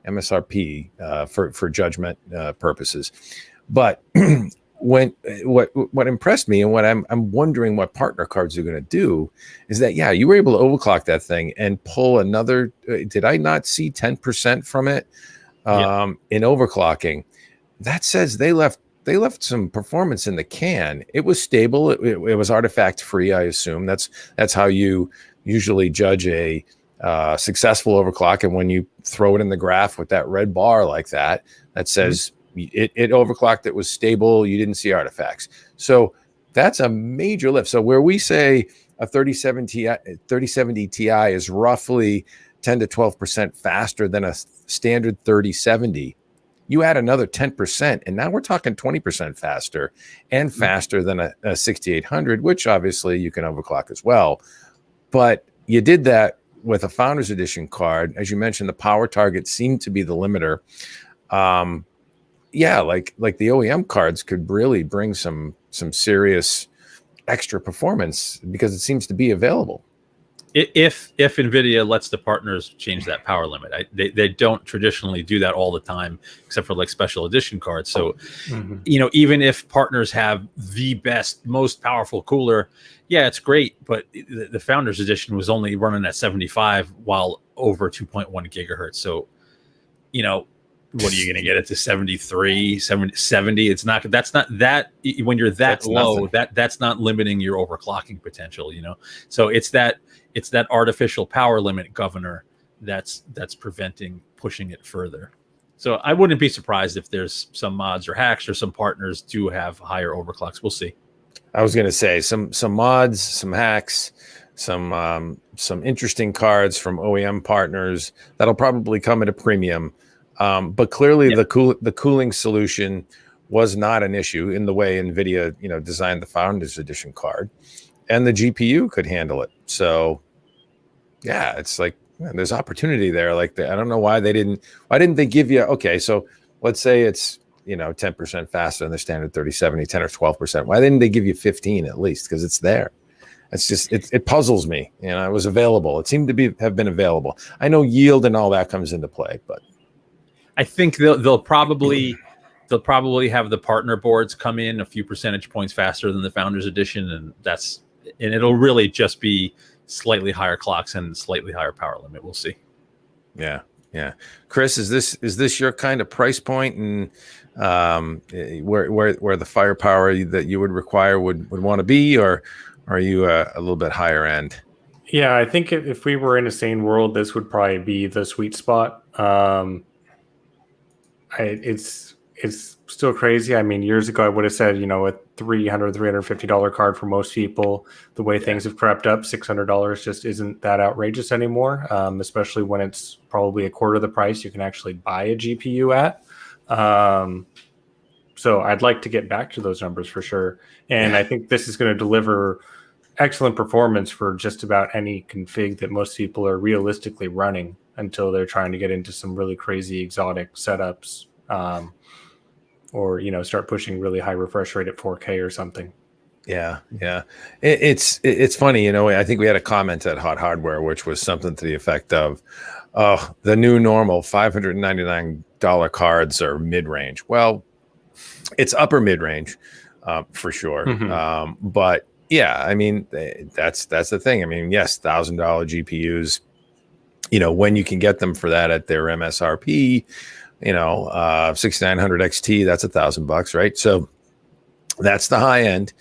A: MSRP for judgment purposes. But what impressed me, and what I'm wondering what partner cards are going to do, is that you were able to overclock that thing and pull another. Did I not see 10% from it in overclocking? That says they left some performance in the can. It was stable. It was artifact free, I assume. That's how you usually judge a successful overclock. And when you throw it in the graph with that red bar like that says it overclocked, it was stable, you didn't see artifacts. So that's a major lift. So where we say a 3070 Ti is roughly 10 to 12% faster than a standard 3070, you add another 10%, and now we're talking 20% faster, and faster than a 6800, which obviously you can overclock as well. But you did that with a Founders Edition card. As you mentioned, the power target seemed to be the limiter. Like the OEM cards could really bring some serious extra performance because it seems to be available.
B: If NVIDIA lets the partners change that power limit, they don't traditionally do that all the time, except for like special edition cards. So, even if partners have the best, most powerful cooler, it's great. But the Founders Edition was only running at 75 while over 2.1 gigahertz. So, what are you going to get it to 73, 70? It's not, that's not that, when you're that's low, that's not limiting your overclocking potential, So it's that artificial power limit governor that's pushing it further. So I wouldn't be surprised if there's some mods or hacks or some partners do have higher overclocks. We'll see.
A: I was going to say some mods, some hacks, some interesting cards from OEM partners that'll probably come at a premium. But clearly the cooling solution was not an issue in the way NVIDIA, designed the Founders Edition card, and the GPU could handle it. So it's like, there's opportunity there. Like, I don't know why didn't they give you, okay, so let's say it's, 10% faster than the standard 3070, 10 or 12%. Why didn't they give you 15 at least? Because it's there. It's just, it puzzles me. It was available. It seemed to have been available. I know yield and all that comes into play, but
B: I think they'll probably have the partner boards come in a few percentage points faster than the Founders Edition, and it'll really just be slightly higher clocks and slightly higher power limit. We'll see. Yeah.
A: Chris, is this your kind of price point, and where the firepower that you would require would want to be, or are you a little bit higher end?
C: Yeah, I think if we were in a sane world, this would probably be the sweet spot. It's still crazy. I mean, years ago, I would have said, a $300, $350 card for most people. The way things have crept up, $600 just isn't that outrageous anymore, especially when it's probably a quarter of the price you can actually buy a GPU at. So I'd like to get back to those numbers for sure. And I think this is going to deliver excellent performance for just about any config that most people are realistically running until they're trying to get into some really crazy exotic setups, or start pushing really high refresh rate at 4K or something.
A: Yeah. It's funny, I think we had a comment at HotHardware, which was something to the effect of, the new normal $599 cards are mid-range. Well, it's upper mid-range, for sure. But Yeah, I mean, that's the thing. I mean, yes, $1,000 GPUs, when you can get them for that at their MSRP, 6900 XT, that's $1,000, right? So that's the high end.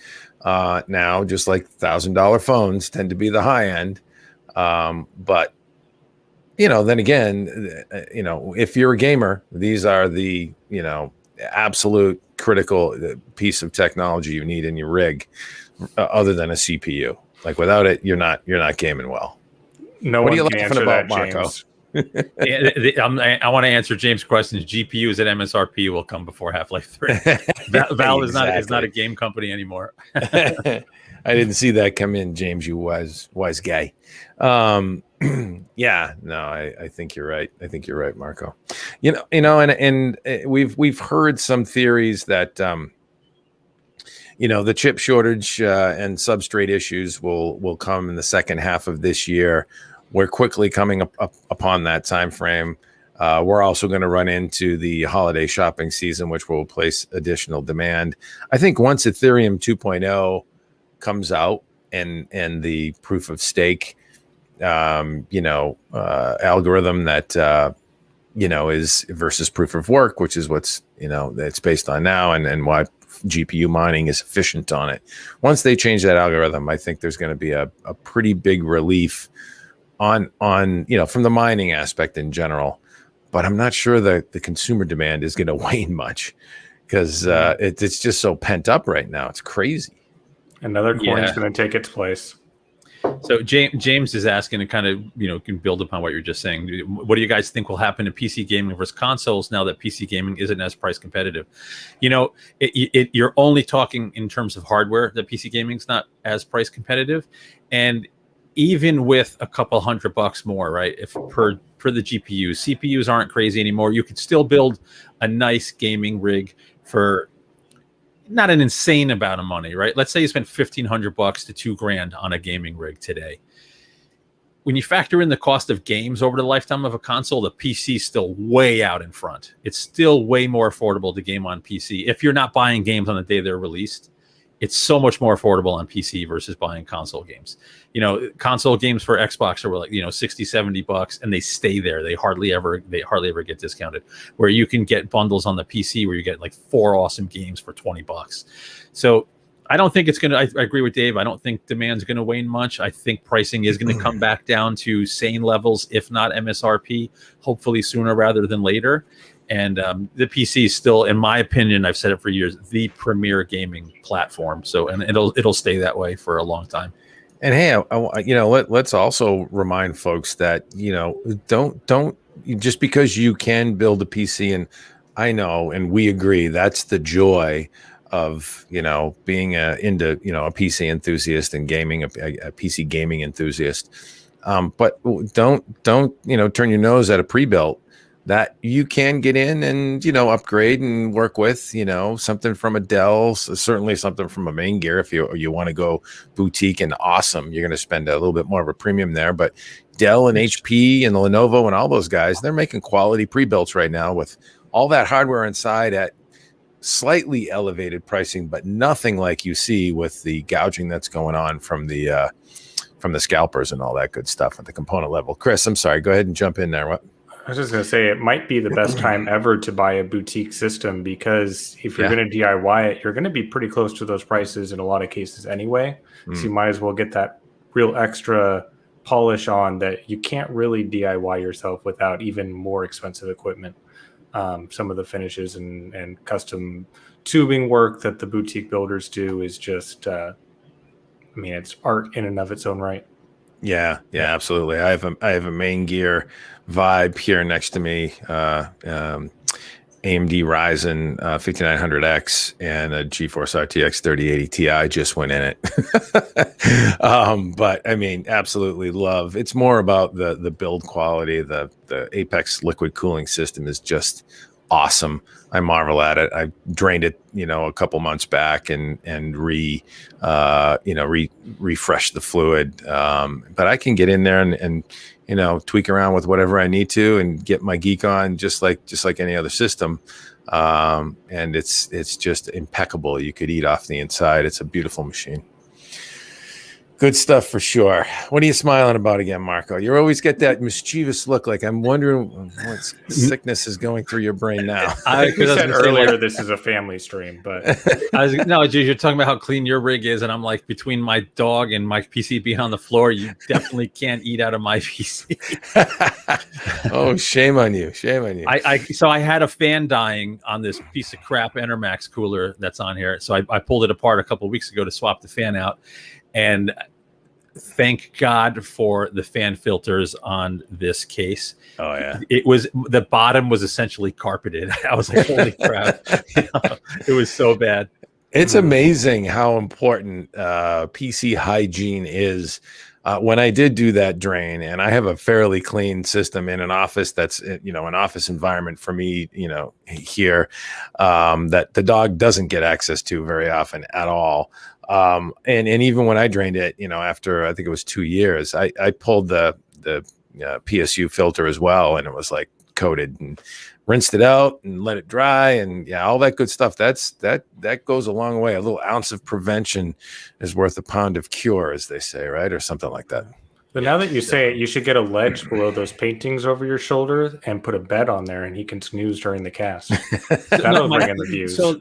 A: Now, just like $1,000 phones tend to be the high end. But then again, if you're a gamer, these are the, absolute critical piece of technology you need in your rig, other than a CPU. Like without it, you're not gaming well.
C: No
A: What are
C: one
A: you
C: can
A: laughing
C: answer
A: about,
C: that,
A: Marco?
C: James.
B: I want to answer James' questions. GPUs at MSRP will come before Half-Life 3. Valve is not a game company anymore.
A: I didn't see that come in, James. You wise guy. Yeah, no, I think you're right. I think you're right, Marco. And we've heard some theories that the chip shortage and substrate issues will come in the second half of this year. We're quickly coming up upon that time frame. We're also going to run into the holiday shopping season, which will place additional demand. I think once Ethereum 2.0 comes out and the proof of stake, algorithm that is versus proof of work, which is what's that's based on now, and why GPU mining is efficient on it. Once they change that algorithm, I think there's going to be a pretty big relief on from the mining aspect in general. But I'm not sure that the consumer demand is going to wane much, because it's just so pent up right now. It's crazy.
C: Another coin is going to take its place.
B: So James is asking to kind of, can build upon what you're just saying. What do you guys think will happen to PC gaming versus consoles now that PC gaming isn't as price competitive? You're only talking in terms of hardware that PC gaming's not as price competitive. And even with a couple $100 more, right? If per the GPUs, CPUs aren't crazy anymore. You could still build a nice gaming rig for not an insane amount of money, right? Let's say you spend $1,500 to $2,000 on a gaming rig today. When you factor in the cost of games over the lifetime of a console, the PC is still way out in front. It's still way more affordable to game on PC. If you're not buying games on the day they're released, it's so much more affordable on PC versus buying console games. Console games for Xbox are like, $60, $70, and they stay there. They hardly ever get discounted. Where you can get bundles on the PC where you get like 4 awesome games for $20. So I don't think it's going to, I agree with Dave. I don't think demand's going to wane much. I think pricing is going to come back down to sane levels, if not MSRP, hopefully sooner rather than later. And the PC is still, in my opinion, I've said it for years, the premier gaming platform. So, and it'll stay that way for a long time.
A: And hey, let's also remind folks that don't just because you can build a PC, and I know, and we agree, that's the joy of being into a PC enthusiast and gaming, a PC gaming enthusiast. But don't turn your nose at a pre-built that you can get in and upgrade and work with something from a Dell, certainly something from a Main Gear. If you want to go boutique and awesome, you're going to spend a little bit more of a premium there. But Dell and HP and Lenovo and all those guys, they're making quality pre-builts right now with all that hardware inside at slightly elevated pricing, but nothing like you see with the gouging that's going on from the scalpers and all that good stuff at the component level. Chris, I'm sorry, go ahead and jump in there. What?
C: I was just going to say, it might be the best time ever to buy a boutique system, because if you're going to DIY it, you're going to be pretty close to those prices in a lot of cases anyway. So you might as well get that real extra polish on that you can't really DIY yourself without even more expensive equipment. Some of the finishes and custom tubing work that the boutique builders do is just, it's art in and of its own right.
A: Yeah, absolutely. I have a Main Gear Vibe here next to me, AMD Ryzen 5900X and a GeForce RTX 3080 Ti just went in it. But absolutely love. It's more about the build quality. The Apex liquid cooling system is just awesome. I marvel at it. I drained it, a couple months back and refreshed the fluid. But I can get in there and tweak around with whatever I need to and get my geek on just like any other system. And it's just impeccable. You could eat off the inside. It's a beautiful machine. Good stuff for sure. What are you smiling about again, Marco? You always get that mischievous look, like I'm wondering what sickness is going through your brain now.
C: I think we
B: was
C: said
B: gonna say,
C: earlier
B: like,
C: this is a family stream, but
B: you're talking about how clean your rig is, and I'm like, between my dog and my PC being on the floor, you definitely can't eat out of my PC.
A: Oh, shame on you! Shame on you.
B: So I had a fan dying on this piece of crap Enermax cooler that's on here. So I pulled it apart a couple of weeks ago to swap the fan out, and thank God for the fan filters on this case.
A: Oh yeah,
B: the bottom was essentially carpeted. I was like, holy crap! It was so bad.
A: It's amazing how important PC hygiene is. When I did do that drain, and I have a fairly clean system in an office that's, an office environment for me, here, that the dog doesn't get access to very often at all. And even when I drained it, after I think it was 2 years, I pulled the PSU filter as well, and it was like coated, and rinsed it out and let it dry, and all that good stuff. That goes a long way. A little ounce of prevention is worth a pound of cure, as they say, right? Or something like that.
C: But now that you say it, you should get a ledge below those paintings over your shoulder and put a bed on there, and he can snooze during the cast. That'll bring in the views.
B: So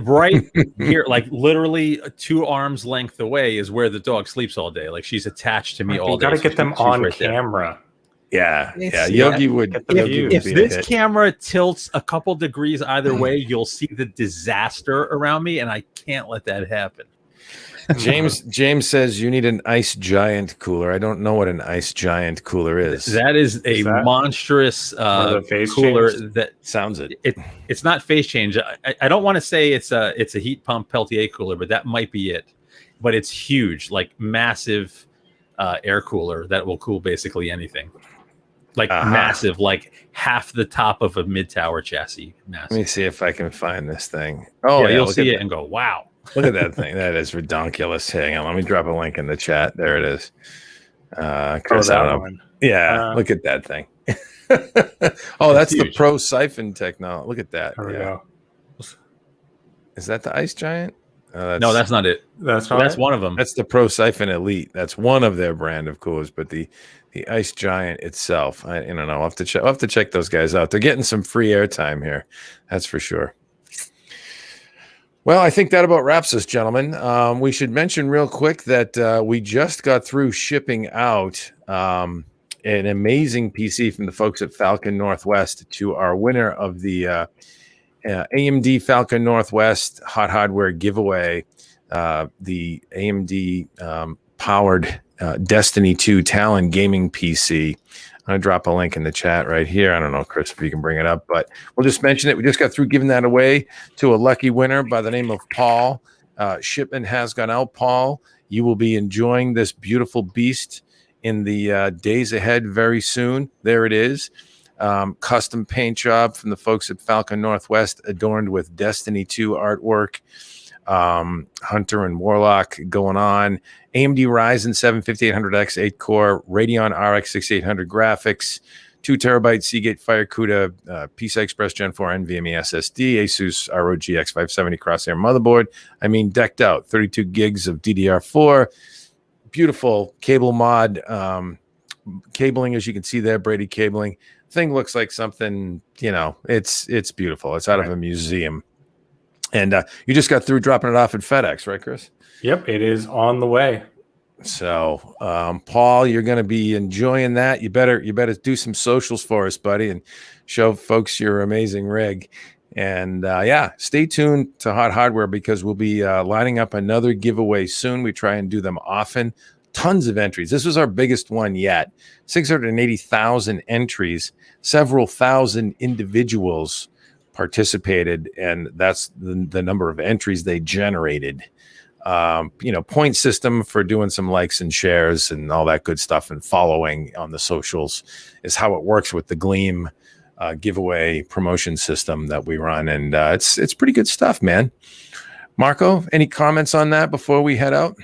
B: right here, like literally 2 arms length away, is where the dog sleeps all day. Like, she's attached to me all day.
C: You got to get them on
B: right
C: camera.
A: Yeah. Yogi would.
B: If this camera tilts a couple degrees either way, you'll see the disaster around me, and I can't let that happen.
A: James says you need an ice giant cooler. I don't know what an ice giant cooler is.
B: That is a monstrous cooler that
A: sounds it.
B: It's not phase change. I don't want to say it's a heat pump Peltier cooler, but that might be it. But it's huge, like massive air cooler that will cool basically anything. Like massive, like half the top of a mid-tower chassis. Massive.
A: Let me see if I can find this thing. Oh,
B: you'll see it and go, wow.
A: Look at that thing. That is redonkulous. Hang on, let me drop a link in the chat. There it is. Chris, I don't know. One. Yeah, look at that thing. That's huge. The Pro Siphon technology. Look at that.
C: There we go.
A: Is that the Ice Giant?
B: No, that's not it. That's one of them.
A: That's the Pro Siphon Elite. That's one of their brand of coolers, but the Ice Giant itself, I don't know. I'll have to check those guys out. They're getting some free airtime here. That's for sure. Well, I think that about wraps us, gentlemen. We should mention real quick that we just got through shipping out an amazing PC from the folks at Falcon Northwest to our winner of the AMD Falcon Northwest HotHardware giveaway, the AMD powered Destiny 2 Talon gaming PC. I'm going to drop a link in the chat right here. I don't know, Chris, if you can bring it up, but we'll just mention it. We just got through giving that away to a lucky winner by the name of Paul. Shipment has gone out, Paul. You will be enjoying this beautiful beast in the days ahead very soon. There it is. Custom paint job from the folks at Falcon Northwest, adorned with Destiny 2 artwork. Hunter and Warlock going on. AMD Ryzen 7 5800X 8-core, Radeon RX 6800 graphics, 2 terabyte Seagate Fire CUDA PCI Express Gen 4 NVMe SSD, ASUS ROG X570 crosshair motherboard. I mean, decked out. 32 gigs of DDR4. Beautiful cable mod cabling, as you can see there, Brady cabling. Thing looks like something, it's beautiful. It's out of a museum. And you just got through dropping it off at FedEx, right, Chris?
C: Yep, it is on the way.
A: So, Paul, you're going to be enjoying that. You better do some socials for us, buddy, and show folks your amazing rig. And stay tuned to HotHardware, because we'll be lining up another giveaway soon. We try and do them often. Tons of entries. This was our biggest one yet. 680,000 entries. Several thousand individuals participated, and that's the number of entries they generated. Point system for doing some likes and shares and all that good stuff, and following on the socials is how it works with the Gleam giveaway promotion system that we run, and it's pretty good stuff, man. Marco, any comments on that before we head out?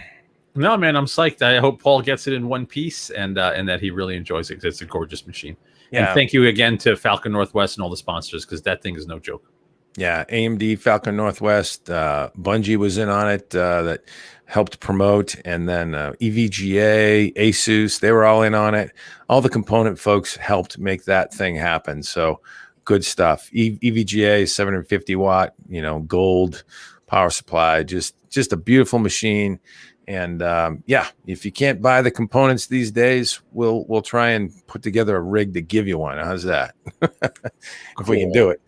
B: No, man, I'm psyched. I hope Paul gets it in one piece, and that he really enjoys it, because it's a gorgeous machine. Yeah. And thank you again to Falcon Northwest and all the sponsors, because that thing is no joke.
A: Yeah, AMD, Falcon Northwest, Bungie was in on it, that helped promote, and then EVGA, ASUS, they were all in on it. All the component folks helped make that thing happen. So good stuff. EVGA 750 watt, gold power supply, just a beautiful machine. And yeah, if you can't buy the components these days, we'll try and put together a rig to give you one. How's that? If we can do it.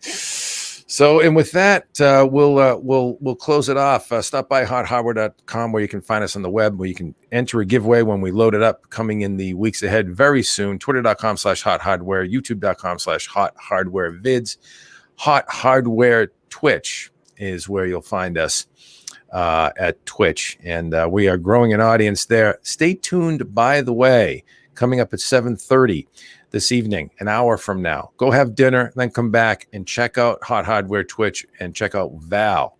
A: So, and with that, we'll close it off. Stop by hothardware.com, where you can find us on the web, where you can enter a giveaway when we load it up, coming in the weeks ahead very soon. Twitter.com/HotHardware, YouTube.com/HotHardwareVids, HotHardware Twitch is where you'll find us at Twitch, and we are growing an audience there. Stay tuned, by the way, coming up at 7:30 this evening, an hour from now. Go have dinner, then come back and check out Hot Hardware Twitch, and check out Val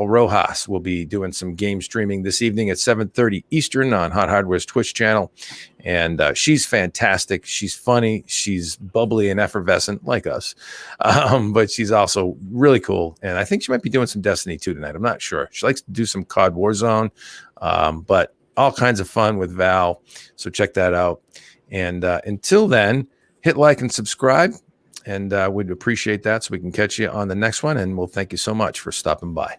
A: Rojas will be doing some game streaming this evening at 7:30 Eastern on Hot Hardware's Twitch channel. And she's fantastic. She's funny. She's bubbly and effervescent like us. But she's also really cool. And I think she might be doing some Destiny 2 tonight. I'm not sure. She likes to do some COD Warzone, but all kinds of fun with Val. So check that out. And until then, hit like and subscribe. And we'd appreciate that, so we can catch you on the next one. And we'll thank you so much for stopping by.